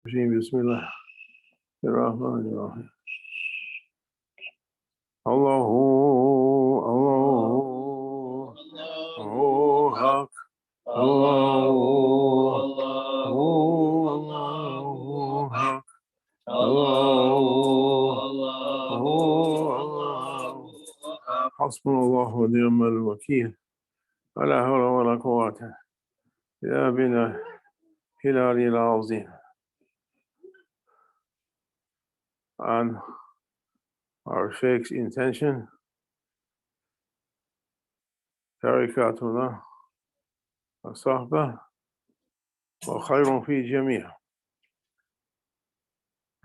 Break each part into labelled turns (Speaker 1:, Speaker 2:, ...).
Speaker 1: بسم الله الرحمن الرحيم الله الله حق الله حق الله حسبنا الله ونعم الوكيل ولا حول ولا قوة إلا بالله العلي العظيم. On our Shaykh's intention, tarikatuna suhba wa khayrun fi jamia.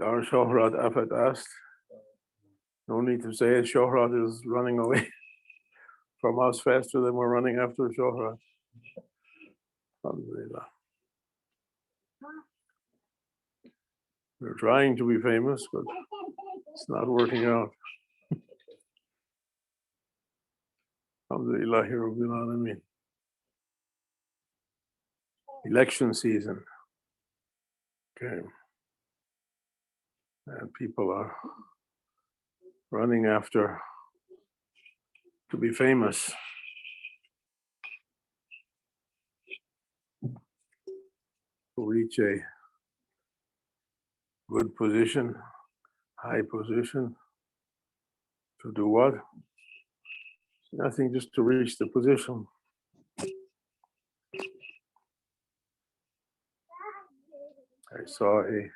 Speaker 1: Our Shohrat Afat asked, no need to say it, Shohrat is running away from us faster than we're running after Shohrat. Alhamdulillah. We're trying to be famous, but it's not working out. Alhamdulillah Rabbil Alameen. Election season came, and people are running after to be famous. To reach a good position, high position. To do what? Nothing, just to reach the position. I saw a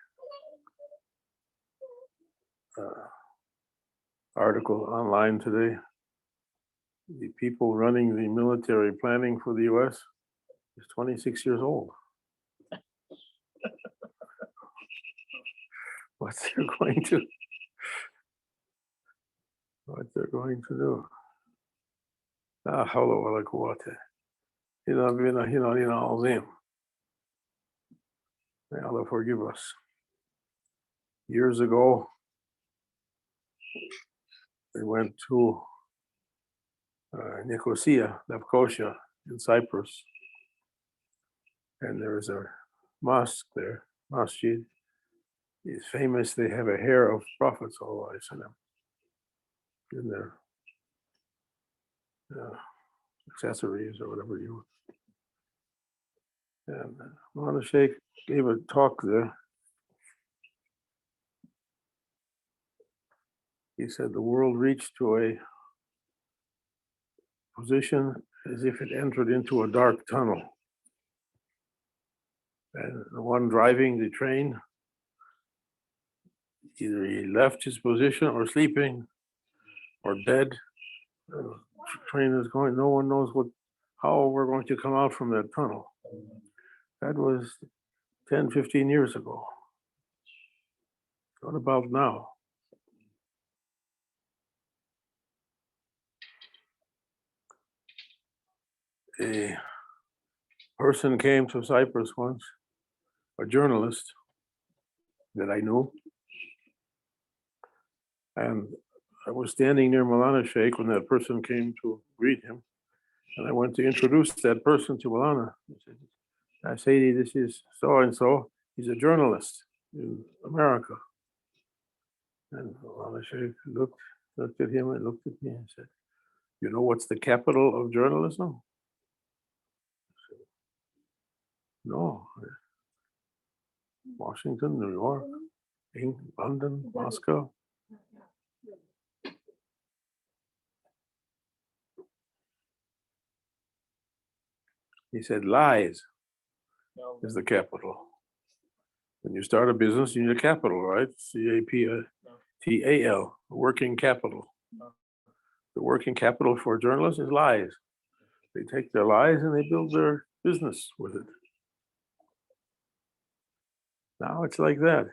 Speaker 1: article online today. The people running the military planning for the US is 26 years old. What they're going to do. La hawla wa la quwwata illa billahi al-aliyyil azim. May Allah forgive us. Years ago, we went to Nicosia, Lefkosia in Cyprus, and there is a mosque there, masjid. It's famous. They have a hair of Prophet Sallallahu Alaihi Wasallam in their accessories or whatever you. And Maulana Shaykh gave a talk there. He said the world reached to a position as if it entered into a dark tunnel. And the one driving the train, either he left his position or sleeping or dead. The train is going, no one knows how we're going to come out from that tunnel. That was 10, 15 years ago. What about now? A person came to Cyprus once, a journalist that I knew, and I was standing near Maulana Shaykh when that person came to greet him, and I went to introduce that person to Maulana. I said, this is so-and-so, he's a journalist in America. And Maulana Shaykh looked at him and looked at me and said, you know what's the capital of journalism? I said, no. Washington, New York, London, Moscow. He said, lies is the capital. When you start a business, you need a capital, right? CAPTAL, working capital. The working capital for journalists is lies. They take their lies and they build their business with it. Now it's like that.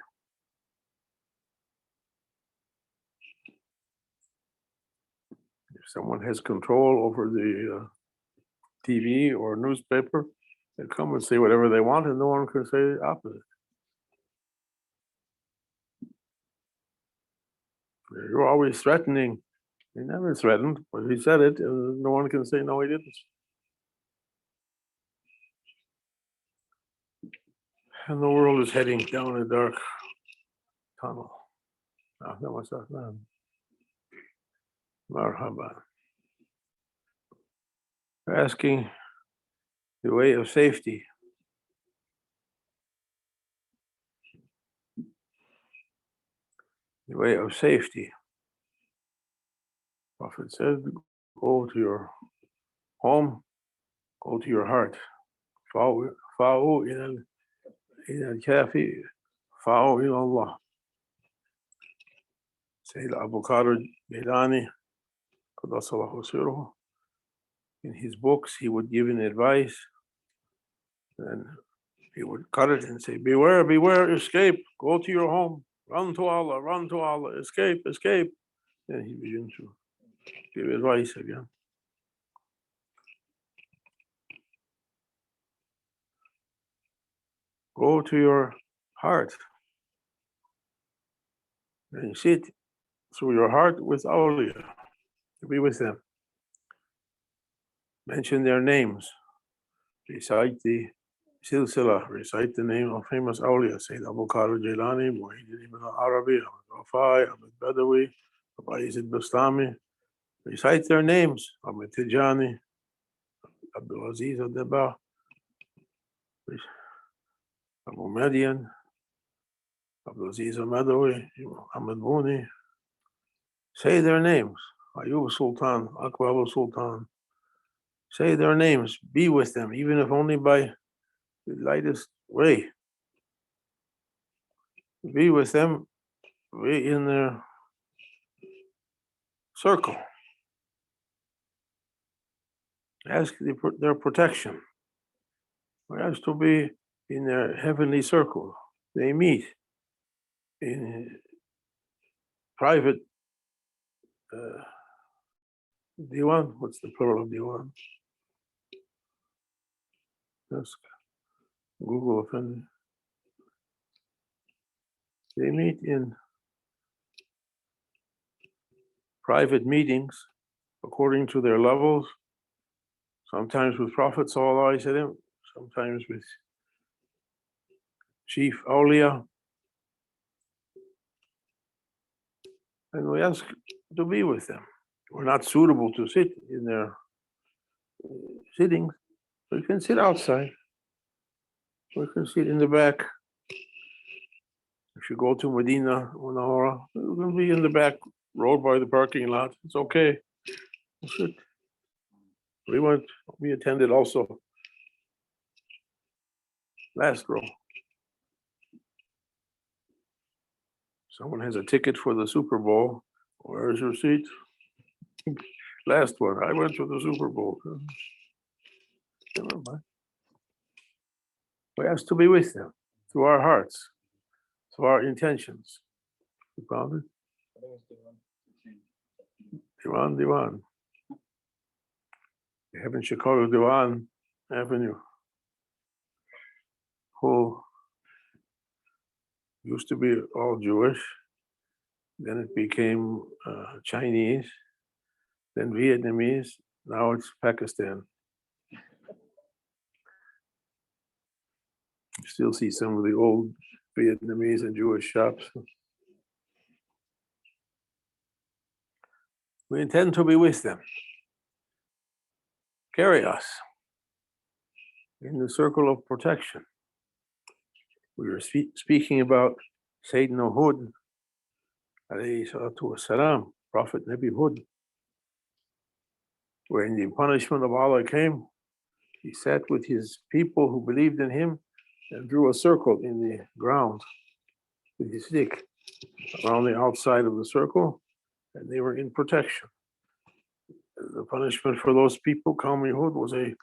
Speaker 1: If someone has control over the TV or newspaper, they come and say whatever they want and no one can say the opposite. You're always threatening. He never threatened, but he said it, and no one can say no, he didn't. And the world is heading down a dark tunnel. Marhaba. Asking the way of safety. The way of safety. Prophet said, go to your home, go to your heart. Fa'u ila al-kafi, fa'u ila Allah. Sayyid Abu Qadr Jilani, Qaddasallahu sirruhu, in his books, he would give an advice, and he would cut it and say, beware, beware, escape, go to your home, run to Allah, escape, escape. And he began to give advice again. Go to your heart and sit through your heart with awliya, to be with them. Mention their names, recite the silsila, recite the name of famous awliya, Sayyid Abu Qadr Jilani, Muhyiddin ibn al-Arabi, Ahmad Rafai, Ahmad Badawi, Abba Yazid Bastami. Recite their names, Ahmad Tijani, Abdul Aziz al-Dabah, Abu Madian, Abdul Aziz al-Madawi, Ahmad Buni. Say their names, Ayub Sultan, Akbar Sultan. Say their names, be with them, even if only by the lightest way. Be with them, be in their circle. Ask their protection. Ask to be in their heavenly circle. They meet in private diwan. What's the plural of diwan? Ask Google offended. They meet in private meetings according to their levels, sometimes with Prophet Sallallahu Alaihi Wasallam, sometimes with chief awliya. And we ask to be with them. We're not suitable to sit in their sittings. We can sit outside. We can sit in the back. If you go to Medina Munawwara, we can be in the back road by the parking lot. It's okay. We'll sit. We attended also last row. Someone has a ticket for the Super Bowl. Where's your seat? Last one. I went to the Super Bowl. Never mind. We ask to be with them through our hearts, through our intentions. You found it? Diwan. We have in Chicago Diwan Avenue, who used to be all Jewish, then it became Chinese, then Vietnamese, now it's Pakistan. You still see some of the old Vietnamese and Jewish shops. We intend to be with them. Carry us in the circle of protection. We were speaking about Sayyidina Hud, alayhi salatu wasalam, Prophet Nabi Hud. When the punishment of Allah came, he sat with his people who believed in him and drew a circle in the ground with his stick around the outside of the circle, and they were in protection. The punishment for those people, Qawm Hud, was a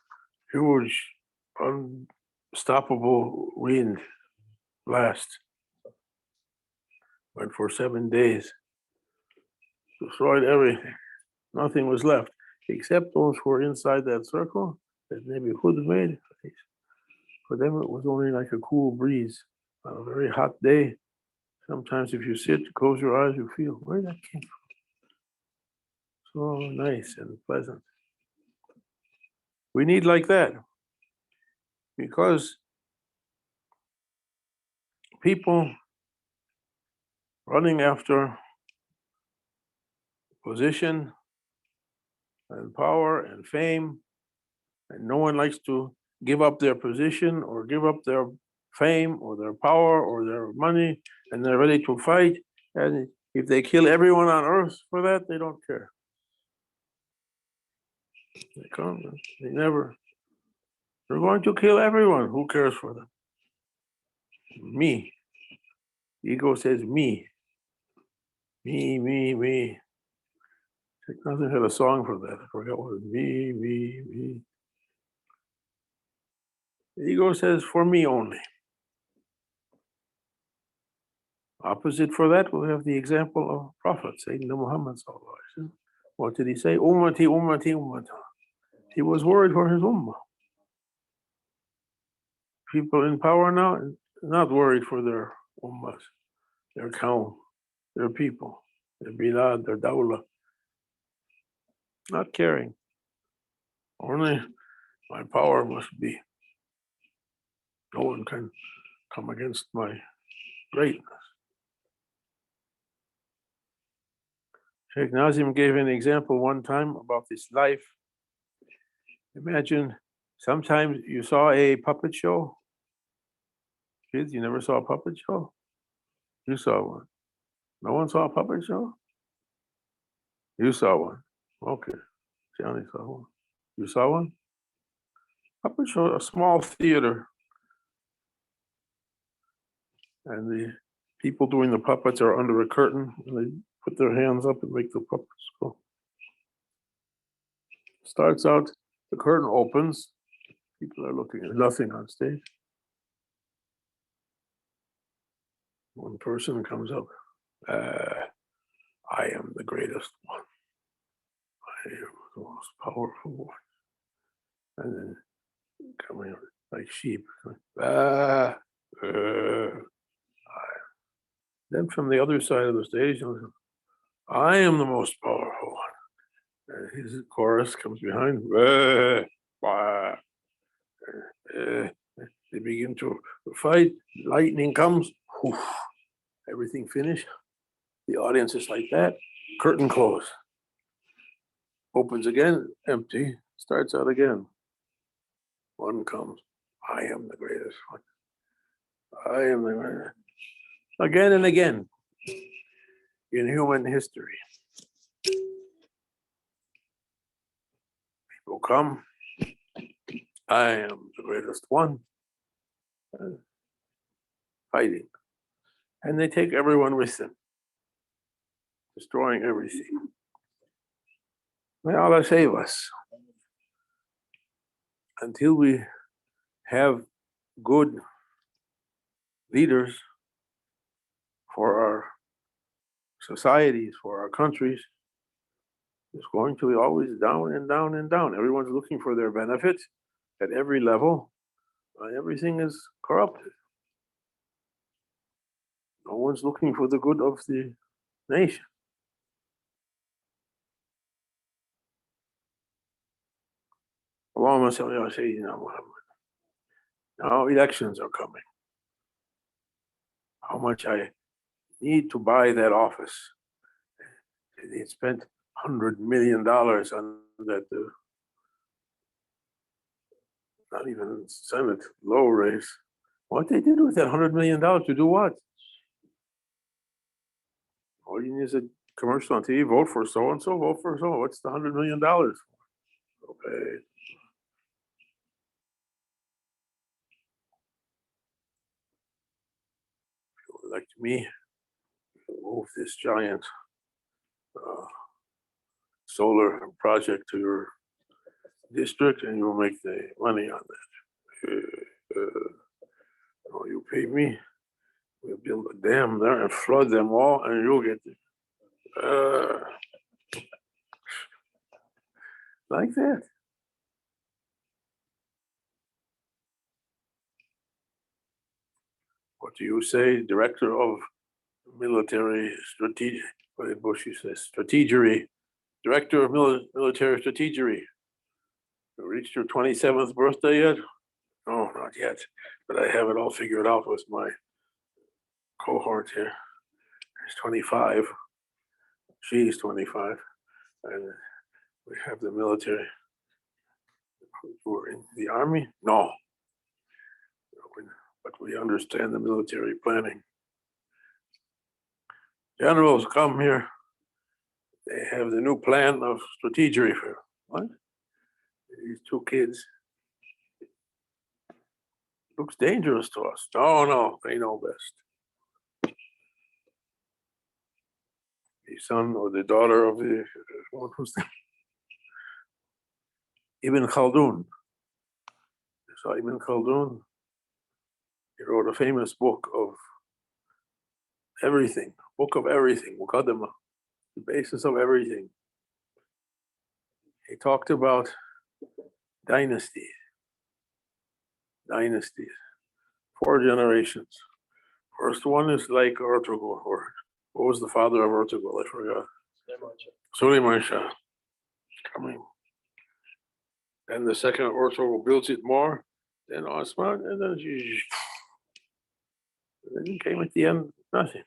Speaker 1: huge, unstoppable wind blast. Went for 7 days, destroyed everything. Nothing was left except those who were inside that circle that Nabi Hud made. For them, it was only like a cool breeze on a very hot day. Sometimes, if you sit, close your eyes, you feel where that came from. So nice and pleasant. We need like that, because people running after position and power and fame, and no one likes to give up their position or give up their fame or their power or their money, and they're ready to fight. And if they kill everyone on earth for that, they don't care. They can't. They never. They're going to kill everyone. Who cares for them? Me. Ego says me. Me, me, me. Sheikh Nassim had a song for that. I forgot what it was. Me, me, me. The ego says for me only. Opposite for that, we'll have the example of Prophet Sayyidina Muhammad sallallahu alaihi wasallam. What did he say? Ummati, ummati, ummata. He was worried for his ummah. People in power now are not worried for their ummas, their kaum, their people, their bilad, their dawla. Not caring. Only my power must be. No one can come against my greatness. Sheikh Nazim gave an example one time about this life. Imagine sometimes you saw a puppet show. Kids, you never saw a puppet show? You saw one. No one saw a puppet show? You saw one. Okay. Johnny saw one. You saw one? Puppet show, a small theater. And the people doing the puppets are under a curtain, and they put their hands up and make the puppets go. Starts out, the curtain opens, people are looking at nothing on stage. One person comes up, I am the greatest one. I am the most powerful one. And then coming like sheep, Then from the other side of the stage, I am the most powerful one. And his chorus comes behind. They begin to fight. Lightning comes. Everything finished. The audience is like that. Curtain closed. Opens again, empty. Starts out again. One comes. I am the greatest one. I am the greatest. Again and again in human history. People come. I am the greatest one. Fighting. And they take everyone with them, destroying everything. May Allah save us. Until we have good leaders for our societies, for our countries, it's going to be always down and down and down. Everyone's looking for their benefit at every level, and everything is corrupted. No one's looking for the good of the nation. Allahumma salli ala Sayyidina Muhammad. Now elections are coming. How much I need to buy that office. They spent $100 million on that, not even Senate, low race. What they did with that $100 million to do what? All you need is a commercial on TV, vote for so-and-so, vote for so. What's the $100 million for? Okay. If you would like me, move this giant solar project to your district and you'll make the money on that. You pay me, we'll build a dam there and flood them all and you'll get it. Like that. What do you say, director of military strategy? What did Bush say? Strategery. Director of military strategery. You reached your 27th birthday yet? No, not yet. But I have it all figured out with my cohort here. There's 25. She's 25. And we have the military who are in the army. No. But we understand the military planning. Generals come here. They have the new plan of strategy for what? These two kids. Looks dangerous to us. No, they know best. The son or the daughter of the what was that? Ibn Khaldun. You saw Ibn Khaldun? He wrote a famous book of everything, book of everything, Muqaddimah, the basis of everything. He talked about dynasties, 4 generations. First one is like Ertugrul, or what was the father of Ertugrul? I forgot. Suleiman Shah coming. Then the second Ertugrul builds it more, then Osman, and then then came at the end, nothing.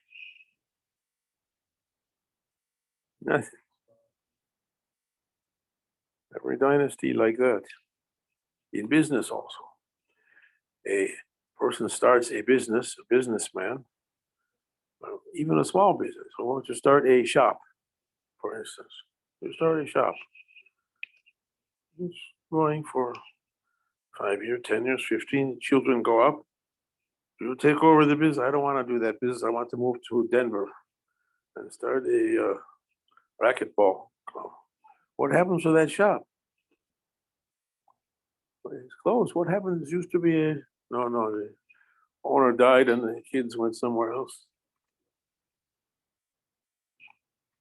Speaker 1: Nothing. Every dynasty like that. In business also. A person starts a businessman, even a small business. I want to start a shop, for instance. You start a shop. It's going for 5 years, 10 years, 15. Children go up. You take over the business. I don't want to do that business. I want to move to Denver and start a racquetball club. What happens to that shop? It's closed. What happens? It used to be no, the owner died and the kids went somewhere else.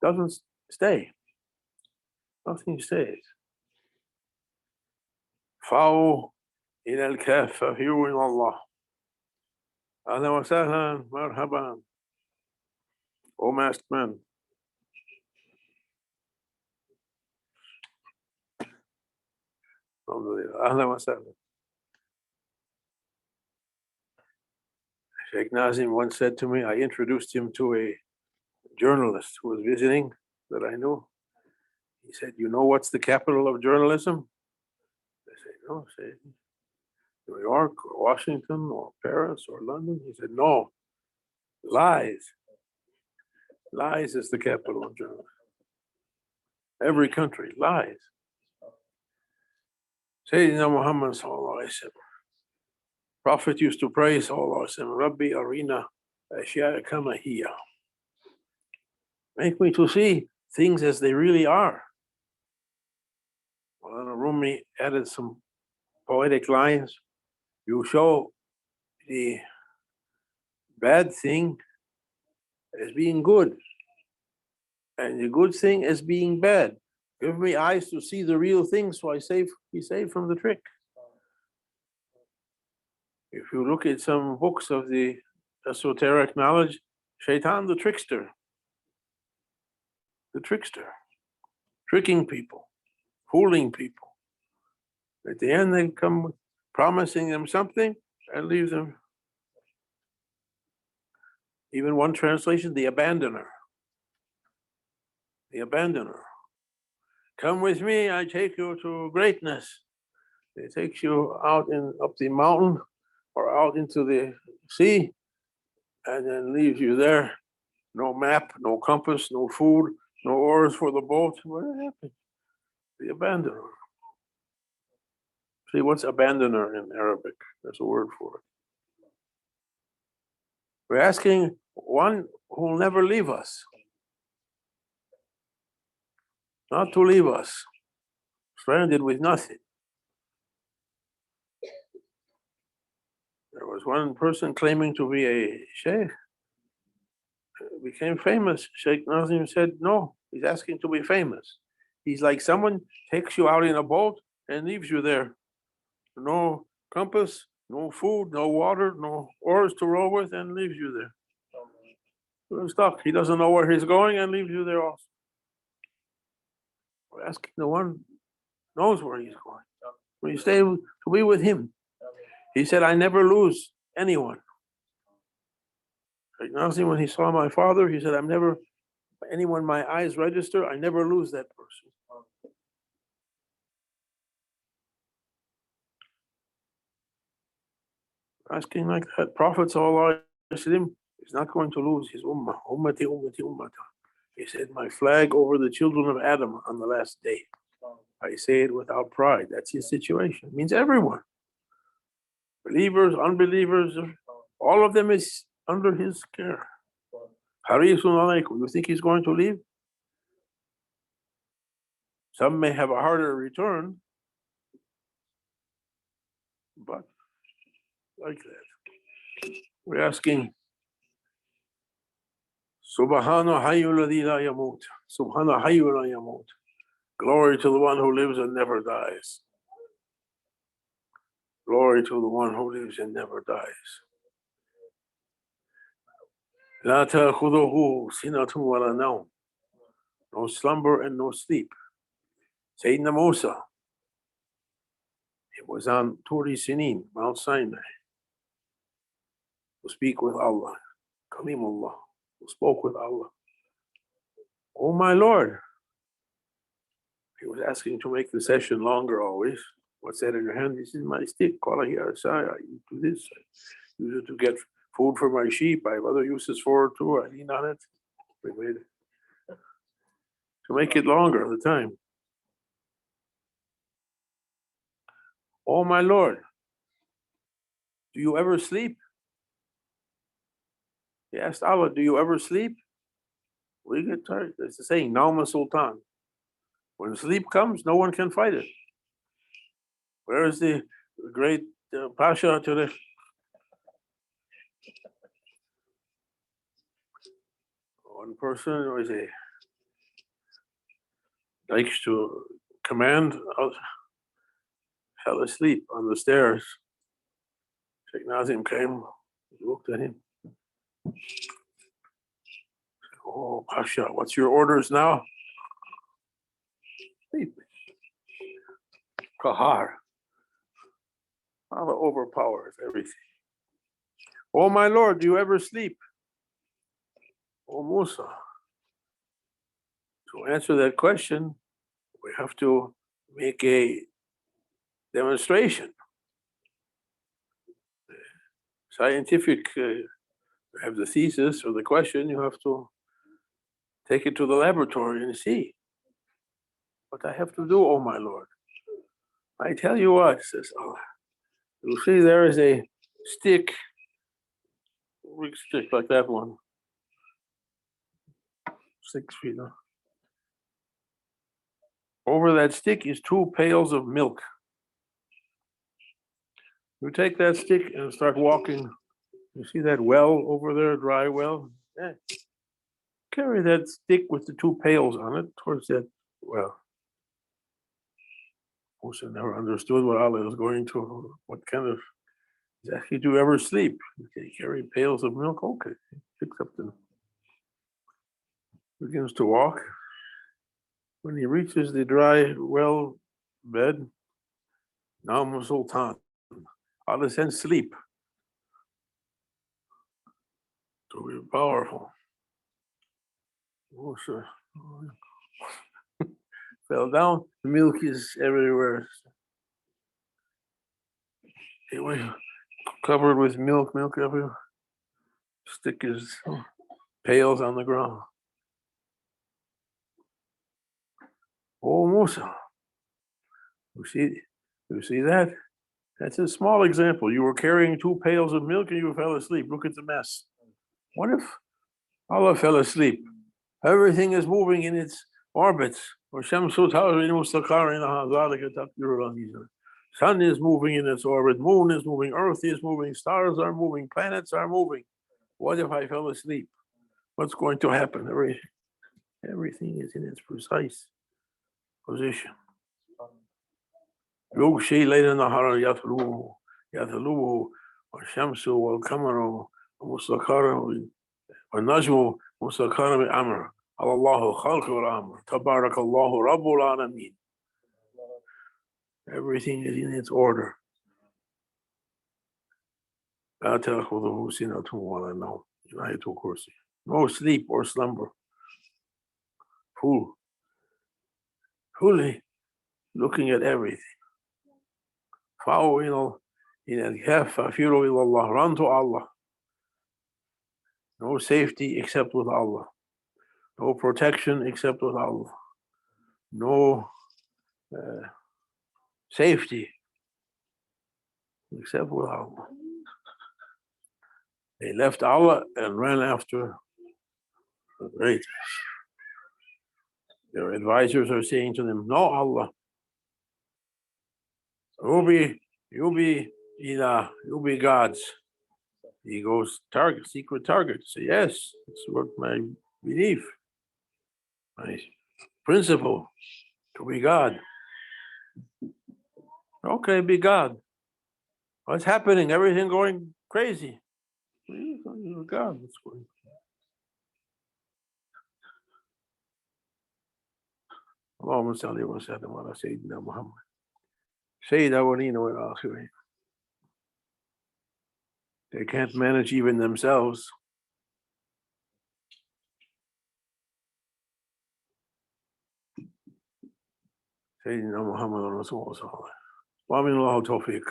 Speaker 1: Doesn't stay. Nothing stays. Fa'u ila al-kahf fafiru ila Allah. Ahlan wa sahlan, marhaban. O masked men. Ahlan wa sahlan. Sheikh Nazim once said to me, I introduced him to a journalist who was visiting that I knew. He said, you know what's the capital of journalism? I said, no. I said, New York or Washington or Paris or London? He said, no, lies. Lies is the capital of journalism. Every country, lies. Sayyidina Muhammad sallallahu alaihi wasallam. Prophet used to pray sallallahu alaihi wasallam, Rabbi arina ashya'a kama hiya. Make me to see things as they really are. Well, Rumi added some poetic lines. You show the bad thing as being good, and the good thing as being bad. Give me eyes to see the real thing, so be saved from the trick. If you look at some books of the esoteric knowledge, Shaitan the trickster, tricking people, fooling people. At the end, they come promising them something and leave them. Even one translation, the abandoner. The abandoner. Come with me, I take you to greatness. It takes you out up the mountain or out into the sea and then leaves you there. No map, no compass, no food, no oars for the boat. What happened? The abandoner. See, what's abandoner in Arabic? There's a word for it. We're asking one who will never leave us. Not to leave us, stranded with nothing. There was one person claiming to be a sheikh, became famous. Sheikh Nazim said, no, he's asking to be famous. He's like someone takes you out in a boat and leaves you there. No compass, no food, no water, no oars to row with, and leaves you there. You're stuck. He doesn't know where he's going and leaves you there also. We're asking the one who knows where he's going. We stay to be with him. He said, I never lose anyone. Shaykh Nazim, when he saw my father, he said, I'm never, anyone my eyes register, I never lose that person. Asking like that, Prophet ﷺ is not going to lose his ummah. Ummati, ummati, ummata. He said, my flag over the children of Adam on the last day. I say it without pride. That's his situation. It means everyone. Believers, unbelievers, all of them is under his care. Harisun alaykum. You think he's going to leave? Some may have a harder return, but like that. We're asking, Subhana hayyul ladhi la yamut. Subhana hayyul la yamut. Glory to the one who lives and never dies. Glory to the one who lives and never dies. La ta'khuduhu sinatun wa la nawm. No slumber and no sleep. Sayyidina Musa, it was on Turi Sinin, Mount Sinai, to speak with Allah. Kalimullah, who spoke with Allah. Oh my Lord. He was asking to make the session longer always. What's that in your hand? This is my stick. You do this. I use it to get food for my sheep. I have other uses for it too. I lean on it. We made it to make it longer the time. Oh my Lord, do you ever sleep? He asked Allah, do you ever sleep? We get tired. That's the saying, Nauma Sultan. When sleep comes, no one can fight it. Where is the great Pasha today? One person was likes to command, fell asleep on the stairs. Shaykh Nazim came, looked at him. Oh, Pasha, what's your orders now? Sleep. Kahar. Allah overpowers everything. Oh, my Lord, do you ever sleep? Oh, Musa. To answer that question, we have to make a demonstration. Scientific, have the thesis or the question, you have to take it to the laboratory and see what I have to do, oh my Lord. I tell you what, says Allah. You see, there is a stick, big stick like that one, 6 feet. Over that stick is 2 pails of milk. You take that stick and start walking. You see that well over there, dry well? Yeah. Carry that stick with the 2 pails on it towards that well. Musa never understood what Allah was going to, what kind of, exactly, do you ever sleep? Okay, carry pails of milk, okay. Picks up the, begins to walk. When he reaches the dry well bed, now Sultan, Allah sends sleep to be powerful. Musa fell down, the milk is everywhere. It was covered with milk everywhere. Stick is pails on the ground. Oh, Musa, you see that? That's a small example. You were carrying 2 pails of milk and you fell asleep. Look at the mess. What if Allah fell asleep? Everything is moving in its orbits. Sun is moving in its orbit, moon is moving, earth is moving, stars are moving, planets are moving. What if I fell asleep? What's going to happen? Everything is in its precise position. يغشي ليل نهارا يطلبه والشمس والقمر مستقر والنجم مستقر بأمر على الله خلق والأمر تبارك الله رب العالمين. Everything is in its order. لا تأخذه سنة ولا نوم. Ayatul Kursi. No sleep or slumber. Fully looking at everything. Run to Allah. No safety except with Allah. No protection except with Allah. No safety except with Allah. They left Allah and ran after the greatest. Their advisors are saying to them, no Allah. You'll be ilah, you'll be gods. He goes, secret target. Say, yes, it's what my belief, my principle, to be God. Okay, be God. What's happening? Everything going crazy. God, what's going on? Allahumma salli wa sallim ala Sayyidina Muhammad. Sayyid awwalina wal akhirin. They can't manage even themselves. Sayyidina Muhammad Rasulullah. Wa min Allah tawfiq.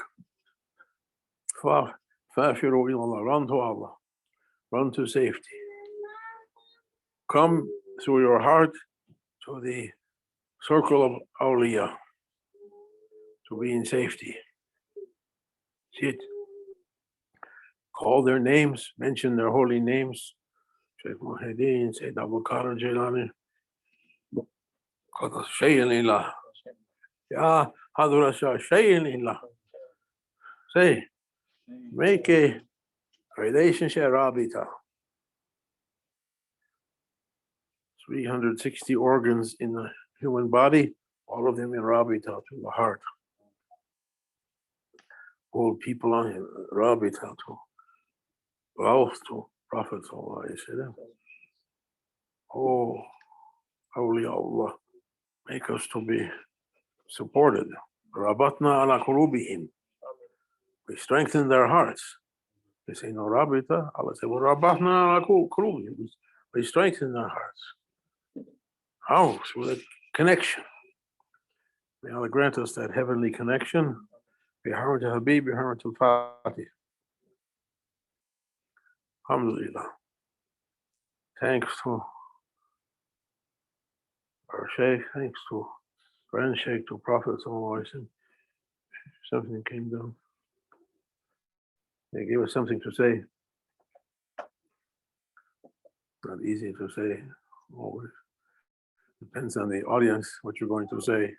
Speaker 1: Fafiru ila Allah. Run to Allah. Run to safety. Come through your heart to the circle of awliya, to be in safety. Sit. Call their names, mention their holy names. Shaykh Muhyiddin, Sayyid Abdul Haqq Jilani. Shaykh Ya Hadra Shah, Shaykh Say, make a relationship rabita. 360 organs in the human body, all of them in rabita to the heart. All people on rabita to wealth to Prophet Sallallahu Alaihi Wasallam. Oh, Holy Allah, make us to be supported. Rabatna ala qulubihim. We strengthen their hearts. They say no rabita. Allah said, well, Rabatna ala qulubihim. We strengthen their hearts. How? Through that connection. May Allah grant us that heavenly connection. Biharmat al-Habib, Biharmat al-Fatih. Alhamdulillah. Thanks to our Shaykh, thanks to Grand Shaykh, to Prophet Sallallahu Alaihi Wasallam. Something came down. They gave us something to say. Not easy to say always. Depends on the audience what you're going to say.